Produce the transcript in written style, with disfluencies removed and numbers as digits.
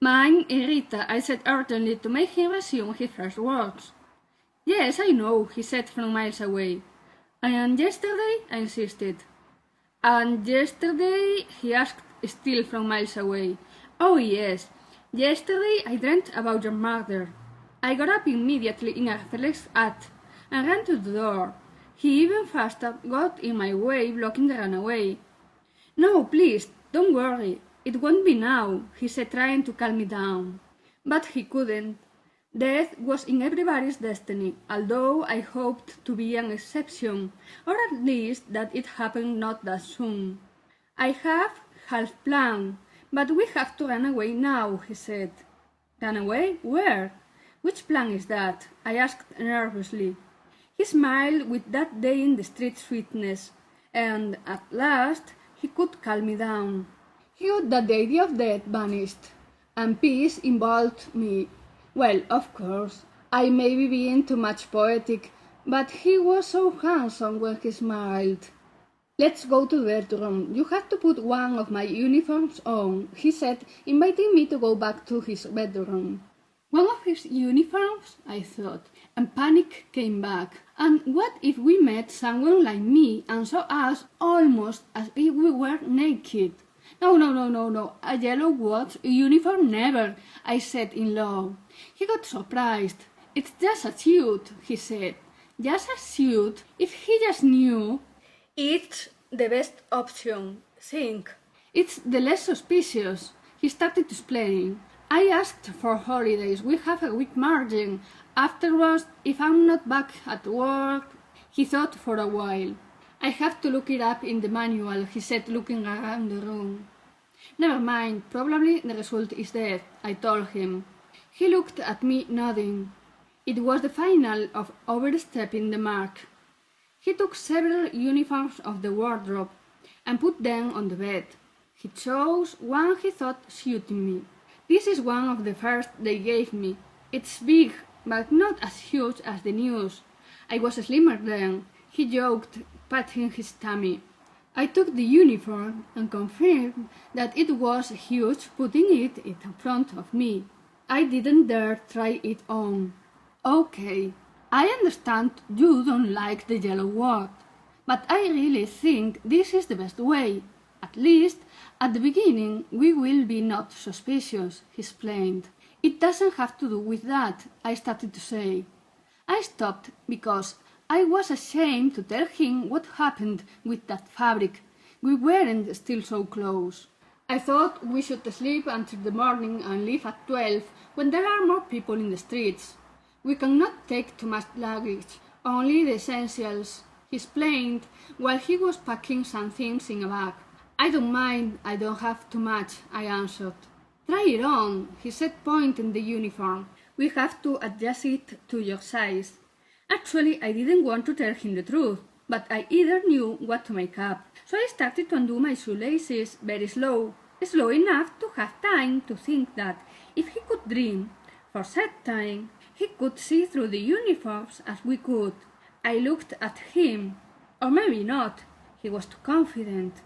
Mine, Rita, I said urgently to make him resume his first words. Yes, I know, he said from miles away. And yesterday? I insisted. And yesterday? He asked, still from miles away. Oh yes, yesterday I dreamt about your murder. I got up immediately in a reflex act and ran to the door. He even faster got in my way, blocking the runaway. No, please, don't worry. It won't be now, he said, trying to calm me down. But he couldn't. Death was in everybody's destiny, although I hoped to be an exception, or at least that it happened not that soon. I have half planned, but we have to run away now, he said. Run away? Where? Which plan is that? I asked nervously. He smiled with that day in the street sweetness, and at last he could calm me down. He got that the idea of death vanished, and peace involved me. Well, of course, I may be being too much poetic, but he was so handsome when he smiled. Let's go to the bedroom. You have to put one of my uniforms on, he said, inviting me to go back to his bedroom. One of his uniforms, I thought, and panic came back. And what if we met someone like me and saw us almost as if we were naked? No, a yellow watch uniform never, I said in low. He got surprised. It's just a suit, he said. Just a suit? If he just knew. It's the best option, think. It's the less suspicious, he started explaining. I asked for holidays, we have a week margin. Afterwards, if I'm not back at work. He thought for a while. I have to look it up in the manual, he said, looking around the room. Never mind, probably the result is death, I told him. He looked at me, nodding. It was the final of overstepping the mark. He took several uniforms off the wardrobe and put them on the bed. He chose one he thought suited me. This is one of the first they gave me. It's big, but not as huge as the news. I was slimmer then, he joked, patting his tummy. I took the uniform and confirmed that it was huge, putting it in front of me. I didn't dare try it on. Okay, I understand you don't like the yellow word, but I really think this is the best way. At least, at the beginning, we will be not suspicious, he explained. It doesn't have to do with that, I started to say. I stopped because I was ashamed to tell him what happened with that fabric. We weren't still so close. I thought we should sleep until the morning and leave at 12 when there are more people in the streets. We cannot take too much luggage, only the essentials, he explained while he was packing some things in a bag. I don't mind, I don't have too much, I answered. Try it on, he said, pointing the uniform. We have to adjust it to your size. Actually, I didn't want to tell him the truth, but I either knew what to make up. So I started to undo my shoelaces very slow enough to have time to think that if he could dream for that time, he could see through the uniforms as we could. I looked at him, or maybe not, he was too confident.